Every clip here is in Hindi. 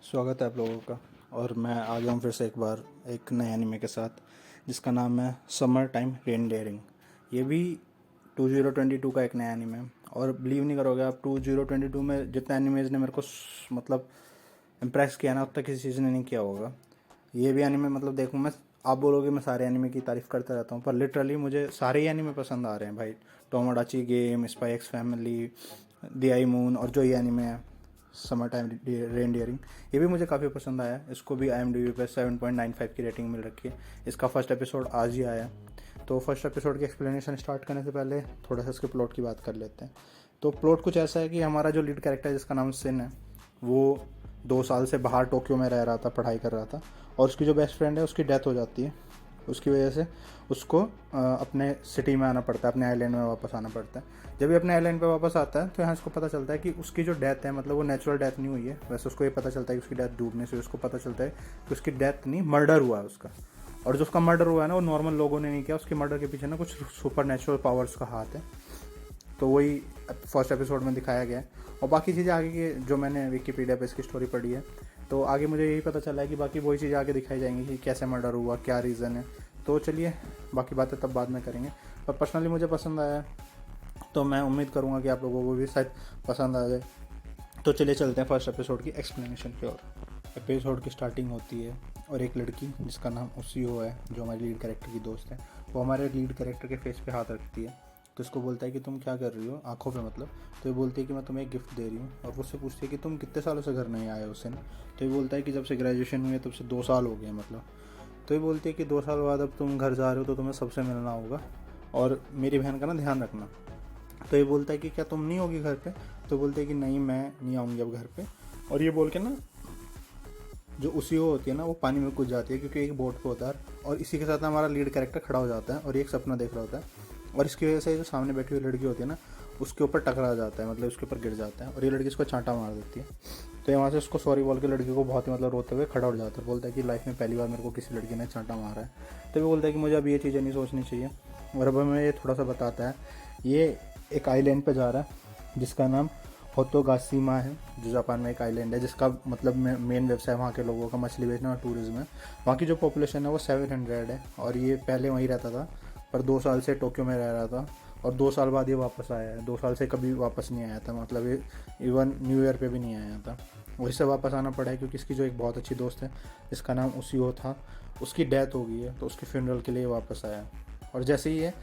स्वागत है आप लोगों का। और मैं आ गया हूँ फिर से एक बार एक नए एनिमे के साथ जिसका नाम है समर टाइम रेनडेयरिंग। ये भी 2022 का एक नया एनिमे है। और बिलीव नहीं करोगे आप, 2022 में जितना एनिमेज ने मेरे को मतलब इम्प्रेस किया ना, उतना किसी चीज़ ने नहीं किया होगा। ये भी एनिमे मतलब देखूँ मैं, आप बोलोगे मैं सारे एनिमे की तारीफ़ करता रहता हूँ, पर लिटरली मुझे सारे ही एनिमे पसंद आ रहे हैं भाई। Tomodachi game, spy x family, the eye moon, और जो ये एनिमे है समर टाइम रेनडियरिंग, ये भी मुझे काफ़ी पसंद आया। इसको भी IMDb पे 7.95 की रेटिंग मिल रखी है। इसका फर्स्ट एपिसोड आज ही आया। तो फर्स्ट एपिसोड की एक्सप्लेनेशन स्टार्ट करने से पहले थोड़ा सा इसके प्लॉट की बात कर लेते हैं। तो प्लॉट कुछ ऐसा है कि हमारा जो लीड कैरेक्टर है जिसका नाम सिन है, वो 2 साल से बाहर टोक्यो में रह रहा था, पढ़ाई कर रहा था। और उसकी जो बेस्ट फ्रेंड है उसकी डेथ हो जाती है। उसकी वजह से उसको अपने सिटी में आना पड़ता है, अपने आइलैंड में वापस आना पड़ता है। जब ये अपने आइलैंड पे वापस आता है तो यहाँ इसको पता चलता है कि उसकी जो डेथ है, मतलब वो नेचुरल डेथ नहीं हुई है। वैसे उसको ये पता चलता है कि उसकी डेथ डूबने से, उसको पता चलता है कि उसकी डेथ नहीं, मर्डर हुआ है उसका। और जो उसका मर्डर हुआ है ना, वो नॉर्मल लोगों ने नहीं किया। उसके मर्डर के पीछे ना कुछ सुपर नेचुरल पावर्स का हाथ है। तो वही फर्स्ट एपिसोड में दिखाया गया है। और बाकी चीज़ें आगे की जो मैंने विकीपीडिया पे इसकी स्टोरी पढ़ी है, तो आगे मुझे यही पता चला है कि बाकी वही चीज़ें आगे दिखाई जाएंगी कि कैसे मर्डर हुआ, क्या रीज़न है। तो चलिए बाकी बातें तब बाद में करेंगे। पर पर्सनली मुझे पसंद आया, तो मैं उम्मीद करूँगा कि आप लोगों को भी शायद पसंद आ जाए। तो चलिए चलते हैं फर्स्ट एपिसोड की एक्सप्लेनेशन की ओर। एपिसोड की स्टार्टिंग होती है और एक लड़की जिसका नाम उसियो है, जो हमारी लीड कैरेक्टर की दोस्त है, वो हमारे लीड कैरेक्टर के फेस पे हाथ रखती है। तो इसको बोलता है कि तुम क्या कर रही हो, आंखों पे मतलब। तो ये बोलती है कि मैं तुम्हें एक गिफ्ट दे रही हूँ। और वो उससे पूछती है कि तुम कितने सालों से घर नहीं आए हो उस दिन। तो ये बोलता है कि जब से ग्रेजुएशन हुई है तब से 2 साल हो गए मतलब। तो ये बोलती है कि 2 साल बाद अब तुम घर जा रहे हो तो तुम्हें सबसे मिलना होगा, और मेरी बहन का ना ध्यान रखना। तो ये बोलता है कि क्या तुम नहीं होगी घर पे। तो बोलते हैं कि नहीं, मैं नहीं आऊँगी अब घर पे। और ये बोल के ना, जो उसी वो होती है ना, वो पानी में कूद जाती है क्योंकि एक बोट पे होता है। और इसी के साथ हमारा लीड कैरेक्टर खड़ा हो जाता है और एक सपना देख रहा होता है। और इसकी वजह से जो सामने बैठी हुई लड़की होती है ना, उसके ऊपर टकरा जाता है, मतलब उसके ऊपर गिर जाता है। और ये लड़की इसको चांटा मार देती है। तो यहाँ से उसको सॉरी बोल के लड़की को बहुत ही मतलब रोते हुए खड़ा हो जाता है। बोलता है कि लाइफ में पहली बार मेरे को किसी लड़की ने चांटा मारा है। तो वो बोलता है कि मुझे अब ये चीज़ें नहीं सोचनी चाहिए। और अब हमें ये थोड़ा सा बताता है। ये एक आइलैंड पे जा रहा है जिसका नाम होतोगासीमा है, जो जापान में एक आइलैंड है, जिसका मतलब मेन व्यवसाय वहाँ के लोगों का मछली बेचना और टूरिज्म है। वहाँ की जो पॉपुलेशन है वो 700 है। और ये पहले वहीं रहता था, पर 2 साल से टोक्यो में रह रहा था। और 2 साल बाद ये वापस आया है। 2 साल से कभी वापस नहीं आया था, मतलब ये इवन न्यू ईयर पे भी नहीं आया था। वहीं से वापस आना पड़ा है क्योंकि इसकी जो एक बहुत अच्छी दोस्त है जिसका नाम उसियो था, उसकी डेथ हो गई है। तो उसके फ्यूनरल के लिए वापस आया है। और जैसे ही ये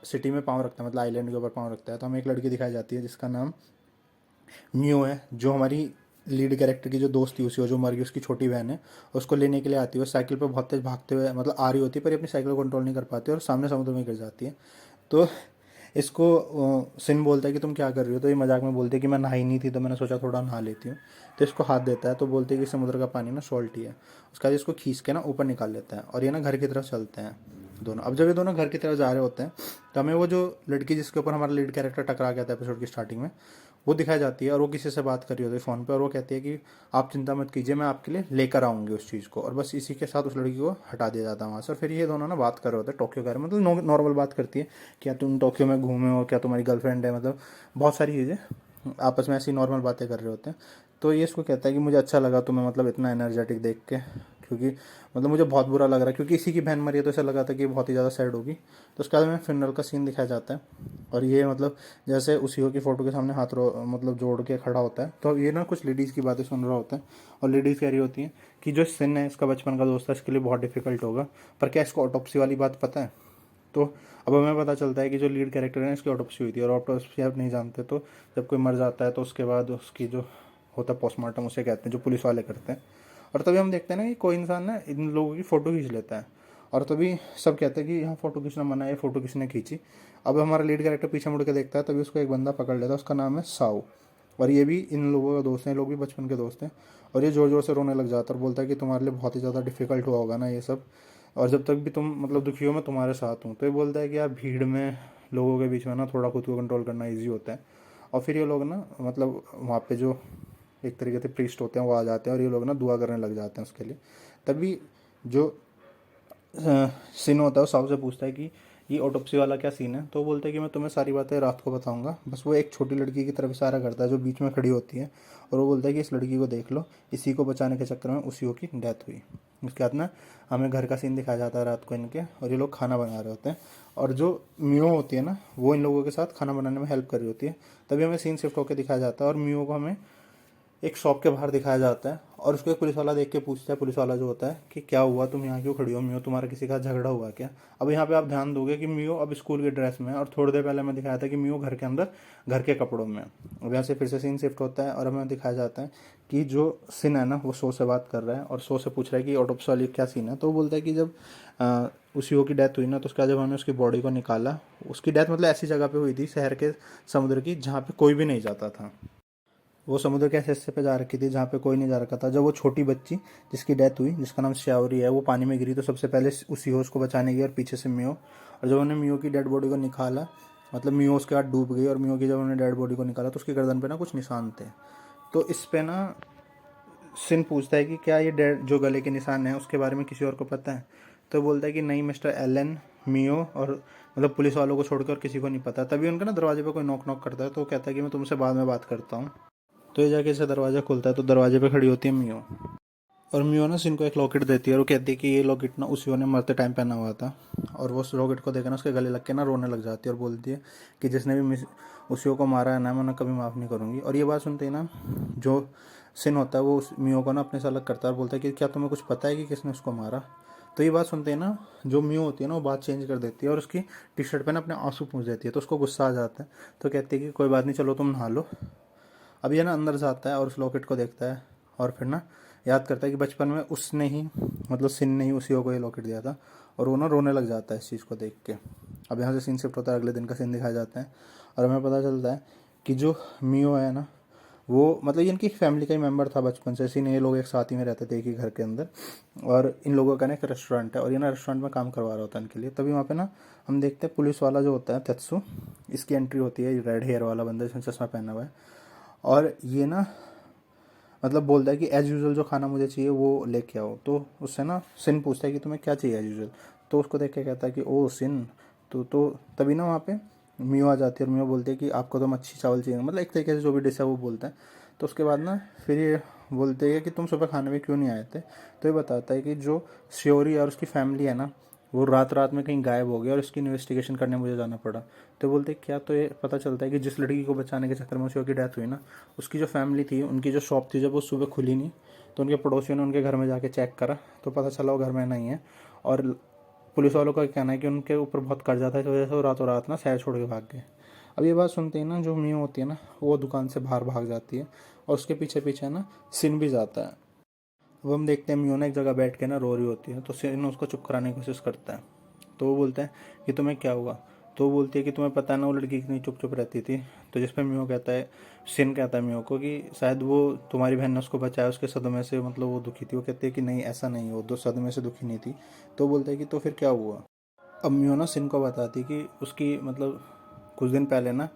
सिटी में पाँव रखता है, मतलब आइलैंड के ऊपर पाँव रखता है, तो हमें एक लड़की दिखाई जाती है जिसका नाम म्यू है, जो हमारी लीड कैरेक्टर की जो दोस्त थी उसी, जो मर गई, उसकी छोटी बहन है। उसको लेने के लिए आती है। वो साइकिल पर बहुत तेज भागते हुए मतलब आ रही होती है, पर ये अपनी साइकिल को कंट्रोल नहीं कर पाती और सामने समुद्र में गिर जाती है। तो इसको सिन बोलता है कि तुम क्या कर रही हो। तो ये मजाक में बोलती है कि मैं नहाई नहीं थी तो मैंने सोचा थोड़ा नहा लेती हूँ। तो इसको हाथ देता है। तो बोलती है कि समुद्र का पानी ना सॉल्टी है। उसका इसको खींच के ना ऊपर निकाल लेता है और ये ना घर की तरफ चलते हैं दोनों। अब जब ये दोनों घर की तरफ जा रहे होते हैं तो हमें वो जो लड़की जिसके ऊपर हमारा लीड कैरेक्टर टकरा गया था एपिसोड की स्टार्टिंग में, वो दिखाई जाती है। और वो किसी से बात कर रही होती है फ़ोन पे। और वो कहती है कि आप चिंता मत कीजिए, मैं आपके लिए लेकर आऊँगी उस चीज़ को। और बस इसी के साथ उस लड़की को हटा दिया जाता है वहाँ से। और फिर ये दोनों ना बात कर रहे होते हैं टोक्यो के बारे में, मतलब नॉर्मल बात करती है, क्या तुम टोक्यो में घूमे हो, क्या तुम्हारी गर्लफ्रेंड है, मतलब बहुत सारी चीज़ें आपस में ऐसी नॉर्मल बातें कर रहे होते हैं। तो ये इसको कहता है कि मुझे अच्छा लगा तुम्हें मतलब इतना एनर्जेटिक देख के, क्योंकि मतलब मुझे बहुत बुरा लग रहा है क्योंकि इसी की बहन मरी है। तो ऐसा लगा था कि बहुत ही ज़्यादा सैड होगी। तो उसके बाद में फिनरल का सीन दिखाया जाता है। और ये मतलब जैसे उसी की फ़ोटो के सामने हाथ मतलब जोड़ के खड़ा होता है। तो ये ना कुछ लेडीज़ की बातें सुन रहा होता है। और लेडीज़ कह रही होती हैं कि जो सिन है इसका बचपन का दोस्त है, इसके लिए बहुत डिफिकल्ट होगा। पर क्या इसको ऑटोप्सी वाली बात पता है। तो अब हमें पता चलता है कि जो लीड कैरेक्टर है इसकी ऑटोप्सी हुई थी। और ऑटोप्सी आप नहीं जानते तो जब कोई मर जाता है तो उसके बाद उसकी जो होता है पोस्टमार्टम, उसे कहते हैं, जो पुलिस वाले करते हैं। और तभी हम देखते हैं ना कि कोई इंसान ना इन लोगों की फ़ोटो खींच लेता है। और तभी सब कहते हैं कि यहाँ फ़ोटो खींचना मना है, ये फ़ोटो किसने खींची। अब हमारा लीड कैरेक्टर पीछे मुड़ के देखता है, तभी उसको एक बंदा पकड़ लेता है, उसका नाम है साउ। और ये भी इन लोगों का दोस्त हैं, ये लोग भी बचपन के दोस्त हैं। और ये ज़ोर ज़ोर से रोने लग जाता है और बोलता है कि तुम्हारे लिए बहुत ही ज़्यादा डिफिकल्ट हुआ होगा ना ये सब, और जब तक भी तुम मतलब दुखी हो मैं तुम्हारे साथ हूँ। तो ये बोलता है कि यार भीड़ में लोगों के बीच में ना थोड़ा खुद को कंट्रोल करना ईजी होता है। और फिर ये लोग ना मतलब वहाँ पे जो एक तरीके से प्रीस्ट होते हैं वो आ जाते हैं और ये लोग ना दुआ करने लग जाते हैं उसके लिए। तभी जो सिन होता है वो साहब से पूछता है कि कि ऑटोप्सी वाला क्या सीन है। तो वो बोलता है कि मैं तुम्हें सारी बातें रात को बताऊंगा। बस वो एक छोटी लड़की की तरफ इशारा करता है जो बीच में खड़ी होती है, और वो बोलता है कि इस लड़की को देख लो, इसी को बचाने के चक्कर में उसी की डेथ हुई। उसके बाद ना हमें घर का सीन दिखाया जाता है रात को इनके, और ये लोग खाना बना रहे होते हैं, और जो मियो होती है ना वो इन लोगों के साथ खाना बनाने में हेल्प कर रही होती है। तभी हमें सीन शिफ्ट होकर दिखाया जाता है, और मियो को हमें एक शॉप के बाहर दिखाया जाता है, और उसको एक पुलिस वाला देख के पूछता है, पुलिस वाला जो होता है, कि क्या हुआ, तुम यहाँ क्यों खड़ी हो मियो, तुम्हारा किसी का झगड़ा हुआ क्या। अब यहाँ पे आप ध्यान दोगे कि मियो अब स्कूल की ड्रेस में है, और थोड़ी देर पहले मैं दिखाया था कि मियो घर के अंदर घर के कपड़ों में है। अब यहाँ से फिर से सीन शिफ्ट होता है, और हमें दिखाया जाता है कि जो सिन है ना वो सो से बात कर रहा है, और सो से पूछ रहा है कि ऑटोप्सी वाली क्या सीन है। तो वो बोलता है कि जब उसी की डेथ हुई ना, तो उसका जब हमने उसकी बॉडी को निकाला, उसकी डेथ मतलब ऐसी जगह पे हुई थी शहर के समुद्र की जहाँ पे कोई भी नहीं जाता था। वो समुद्र के ऐसे हिस्से पे जा रखी थी जहाँ पे कोई नहीं जा रखा था। जब वो छोटी बच्ची जिसकी डेथ हुई, जिसका नाम श्यावरी है, वो पानी में गिरी, तो सबसे पहले उसी होश को बचाने गई, और पीछे से मियो। और जब उन्होंने मियो की डेड बॉडी को निकाला, मतलब मियो उसके बाद डूब गई, और मियो की जब उन्होंने डेड बॉडी को निकाला तो उसकी गर्दन पे ना कुछ निशान थे। तो इस पे ना सिन पूछता है कि क्या ये डेड जो गले के निशान हैं उसके बारे में किसी और को पता है। तो बोलता है कि नहीं, मिस्टर एलन, मियो और मतलब पुलिस वालों को छोड़कर किसी को नहीं पता। तभी उनका ना दरवाजे पे कोई नॉक नॉक करता है, तो वो कहता है कि मैं तुमसे बाद में बात करता हूँ। तो ये जाके इसे दरवाज़ा खुलता है, तो दरवाजे पे खड़ी होती है मियो, और मियो ना सिन को एक लॉकेट देती है, और वो कहती है कि ये लॉकेट ना उसी ने मरते टाइम पहना हुआ था। और वो उस लॉकेट को देखकर ना उसके गले लग के ना रोने लग जाती है, और बोलती है कि जिसने भी उसी को मारा है ना, मैं उन्हें कभी माफ़ नहीं करूँगी। और ये बात सुनते ही ना जो सिन होता है वो उस मियो को ना अपने से अलग करता है, और बोलता है कि क्या तुम्हें कुछ पता है कि किसने उसको मारा। तो ये बात सुनते ही ना जो मियो होती है ना वो बात चेंज कर देती है, और उसकी टी शर्ट पे ना अपने आंसू पूंछ देती है। तो उसको गुस्सा आ जाता है, तो कहती है कि कोई बात नहीं, चलो तुम नहा लो। अब ये ना अंदर जाता है और उस लॉकेट को देखता है, और फिर ना याद करता है कि बचपन में उसने ही मतलब सिन ने ही उसी को ये लॉकेट दिया था, और वो ना रोने लग जाता है इस चीज़ को देख के। अब यहाँ से सीन शिफ्ट होता है, अगले दिन का सीन दिखाया जाता है, और हमें पता चलता है कि जो मियो है ना वो मतलब ये इनकी फैमिली का ही मेम्बर था बचपन से। इसी ने ये लोग एक साथ ही में रहते थे एक ही घर के अंदर, और इन लोगों का ना एक रेस्टोरेंट है, और ये ना रेस्टोरेंट में काम करवा रहा होता है इनके लिए। तभी वहाँ पे ना हम देखते हैं पुलिस वाला जो होता है तेत्सु, इसकी एंट्री होती है, रेड हेयर वाला बंदा जिसने चश्मा पहना हुआ है। और ये ना मतलब बोलता है कि एज़ यूजुअल जो खाना मुझे चाहिए वो लेके आओ। तो उससे ना सिन पूछता है कि तुम्हें क्या चाहिए एज़ यूजुअल। तो उसको देख के कहता है कि ओ सिन, तो तभी ना वहाँ पे मियो आ जाती है, और मियो बोलती है कि आपको तो मच्छी चावल चाहिए, मतलब एक तरीके से जो भी डिश है वो बोलता है। तो उसके बाद ना फिर ये बोलते हैं कि तुम सुबह खाने में क्यों नहीं आए थे। तो ये बताता है कि जो श्योरी और उसकी फैमिली है ना वो रात रात में कहीं गायब हो गया, और इसकी इन्वेस्टिगेशन करने मुझे जाना पड़ा। तो बोलते क्या, तो ये पता चलता है कि जिस लड़की को बचाने के चक्कर में उसी की डेथ हुई ना, उसकी जो फैमिली थी, उनकी जो शॉप थी, जब वो सुबह खुली नहीं, तो उनके पड़ोसियों ने उनके घर में जाके चेक करा, तो पता चला वो घर में नहीं है। और पुलिस वालों का कहना है कि उनके ऊपर बहुत कर्जा था, इस वजह से वो रातों रात ना शहर छोड़ के भाग गए। अब ये बात सुनते ही ना जो मियो होती है ना वो दुकान से बाहर भाग जाती है, और उसके पीछे पीछे ना सिन भी जाता है। अब हम देखते हैं मियो ना एक जगह बैठ के ना रो रही होती है, तो सिन उसको चुप कराने की कोशिश करता है। तो वो बोलता है कि तुम्हें क्या हुआ। तो वो बोलती है कि तुम्हें पता है ना वो लड़की कितनी चुप चुप रहती थी। तो जिस पे मियो कहता है, सिन कहता है मियो को कि शायद वो तुम्हारी बहन ने उसको बचाया, उसके सदमे से मतलब वो दुखी थी। वो कहती है कि नहीं ऐसा नहीं, वो दो सदमे से दुखी नहीं थी। तो बोलता है कि तो फिर क्या हुआ। अब मियो ना सिन को बताती कि उसकी मतलब कुछ दिन पहले ना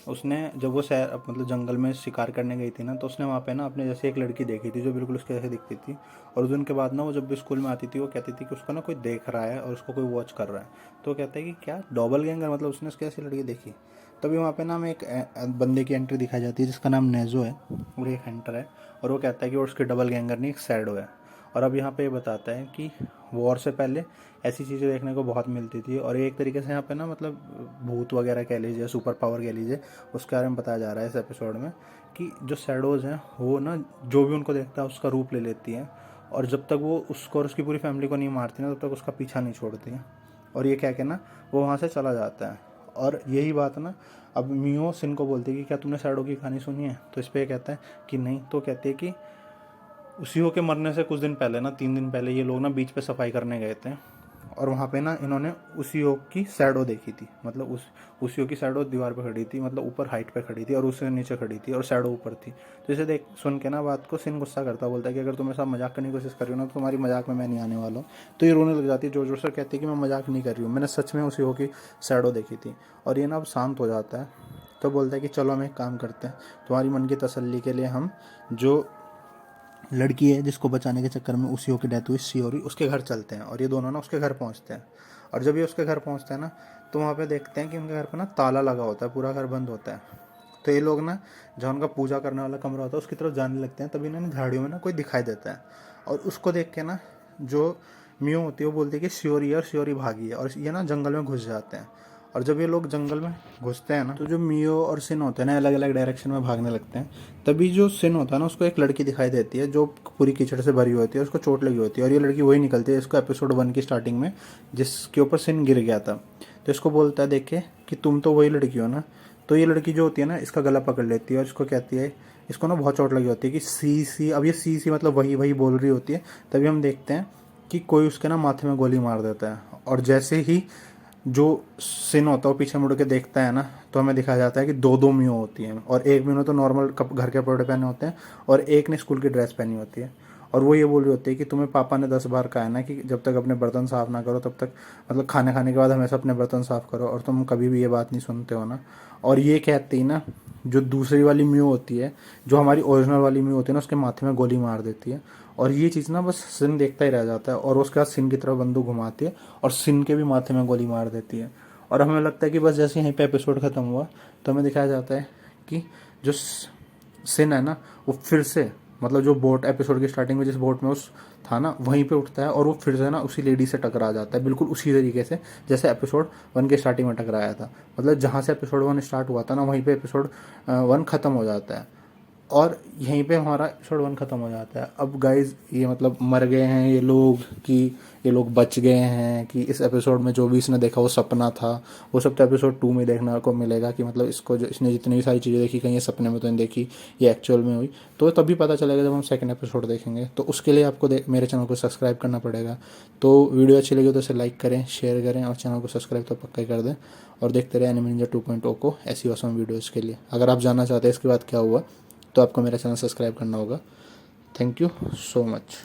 उसने जब वो शहर मतलब जंगल में शिकार करने गई थी ना, तो उसने वहाँ पे ना अपने जैसे एक लड़की देखी थी जो बिल्कुल उसके जैसे दिखती थी। और उस दिन के बाद ना वो जब भी स्कूल में आती थी वो कहती थी कि उसको ना कोई देख रहा है और उसको कोई वॉच कर रहा है। तो वो कहता है कि क्या डबल गैंगर, मतलब उसने उसकी ऐसी लड़की देखी। तभी वहाँ पे ना हमें एक बंदे की एंट्री दिखाई जाती है जिसका नाम नेजो है, और एक हंटर है। और वो कहता है कि वो उसके डबल गैंगर नहीं, एक सैडो है। और अब यहाँ पे ये बताता है कि वॉर से पहले ऐसी चीज़ें देखने को बहुत मिलती थी, और एक तरीके से यहाँ पे ना मतलब भूत वगैरह कह लीजिए, सुपर पावर कह लीजिए, उसके बारे में बताया जा रहा है इस एपिसोड में कि जो शैडोज़ हैं वो ना जो भी उनको देखता है उसका रूप ले लेती हैं, और जब तक वो उसको और उसकी पूरी फैमिली को नहीं मारती ना तब तक उसका पीछा नहीं छोड़ती हैं। और ये कह के ना वो वहाँ से चला जाता है। और यही बात ना अब मियो सिन को बोलती है कि क्या तुमने शैडो की कहानी सुनी है। तो इस पर कहता है कि नहीं। तो कहती है कि उसी के मरने से कुछ दिन पहले ना 3 दिन पहले ये लोग ना बीच पे सफाई करने गए थे, और वहाँ पे ना इन्होंने उसी की शैडो देखी थी। मतलब उसी की शैडो दीवार पे खड़ी थी, मतलब ऊपर हाइट पे खड़ी थी, और उससे नीचे खड़ी थी, और शैडो ऊपर थी। तो इसे देख सुन के ना बात को सिन गुस्सा करता, बोलता है कि अगर तुम ऐसा मजाक करने की कोशिश कर रही हो ना तो तुम्हारी मजाक में मैं नहीं आने वाला हूँ। तो ये रोने लग जाती है, जोर जोर से कहती है कि मैं मजाक नहीं कर रही हूँ, मैंने सच में उसी की शैडो देखी थी। और ये ना अब शांत हो जाता है, तो बोलता है कि चलो हम एक काम करते हैं, तुम्हारी मन की तसल्ली के लिए हम जो लड़की है जिसको बचाने के चक्कर में उसी की डेथ हुई, शियोरी, उसके घर चलते हैं और ये दोनों ना उसके घर पहुंचते हैं। और जब ये उसके घर पहुंचते हैं ना, तो वहाँ पे देखते हैं कि उनके घर पे ना ताला लगा होता है, पूरा घर बंद होता है। तो ये लोग ना जहाँ उनका पूजा करने वाला कमरा होता है उसकी तरफ जाने लगते हैं, तभी इन्हें झाड़ियों में ना कोई दिखाई देता है। और उसको देख के ना जो मियो होती है वो बोलती है कि श्योरी है, और श्योरी भागी है, और ये ना जंगल में घुस जाते हैं। और जब ये लोग जंगल में घुसते हैं ना, तो जो मियो और सिन होते हैं ना अलग अलग डायरेक्शन में भागने लगते हैं। तभी जो सिन होता है ना उसको एक लड़की दिखाई देती है जो पूरी कीचड़ से भरी होती है, उसको चोट लगी होती है, और ये लड़की वही निकलती है इसको एपिसोड 1 की स्टार्टिंग में जिसके ऊपर सिन गिर गया था। तो इसको बोलता है देखे कि तुम तो वही लड़की हो ना। तो ये लड़की जो होती है ना इसका गला पकड़ लेती है और इसको कहती है, इसको ना बहुत चोट लगी होती है कि सी सी, अब ये सी सी मतलब वही वही बोल रही होती है। तभी हम देखते हैं कि कोई उसके ना माथे में गोली मार देता है, और जैसे ही जो सिन होता है वो पीछे मुड़ के देखता है ना, तो हमें दिखाया जाता है कि दो दो मियो होती हैं, और एक मियो तो नॉर्मल घर के कपड़े पहने होते हैं और एक ने स्कूल की ड्रेस पहनी होती है। और वो ये बोल रही होती है कि तुम्हें पापा ने 10 बार कहा है ना कि जब तक अपने बर्तन साफ़ ना करो तब तक, मतलब खाने खाने के बाद हमेशा अपने बर्तन साफ़ करो, और तुम कभी भी ये बात नहीं सुनते हो ना। और ये कहती ना जो दूसरी वाली म्यू होती है, जो हमारी ओरिजिनल वाली म्यू होती है ना, उसके माथे में गोली मार देती है। और ये चीज़ ना बस सिन देखता ही रह जाता है, और उसके बाद सिन की तरफ बंदूक घुमाती है और सिन के भी माथे में गोली मार देती है। और हमें लगता है कि बस जैसे यहीं पे एपिसोड ख़त्म हुआ, तो हमें दिखाया जाता है कि जो सिन है ना वो फिर से, मतलब जो बोट एपिसोड की स्टार्टिंग में जिस बोट में उस था ना वहीं पे उठता है, और वो फिर से ना उसी लेडी से टकरा जाता है, बिल्कुल उसी तरीके से जैसे एपिसोड 1 के स्टार्टिंग में टकराया था। मतलब जहाँ से एपिसोड 1 स्टार्ट हुआ था ना वहीं पे एपिसोड 1 ख़त्म हो जाता है, और यहीं पे हमारा एपिसोड 1 ख़त्म हो जाता है। अब गाइज ये मतलब मर गए हैं ये लोग कि ये लोग बच गए हैं, कि इस एपिसोड में जो भी इसने देखा वो सपना था, वो सब तो एपिसोड 2 में देखने को मिलेगा कि मतलब इसको जो इसने जितनी भी सारी चीज़ें देखी कहीं ये सपने में तो नहीं देखी, ये एक्चुअल में हुई। तो तभी पता चलेगा जब हम सेकंड एपिसोड देखेंगे। तो उसके लिए आपको मेरे चैनल को सब्सक्राइब करना पड़ेगा। तो वीडियो अच्छी लगी तो इसे लाइक करें, शेयर करें, और चैनल को सब्सक्राइब तो पक्का ही कर दें। और देखते रहे एनिमे निंजा 2.0 को ऐसी ऑसम वीडियोज़ के लिए। अगर आप जानना चाहते हैं इसके बाद क्या हुआ तो आपको मेरा चैनल सब्सक्राइब करना होगा। Thank you so much.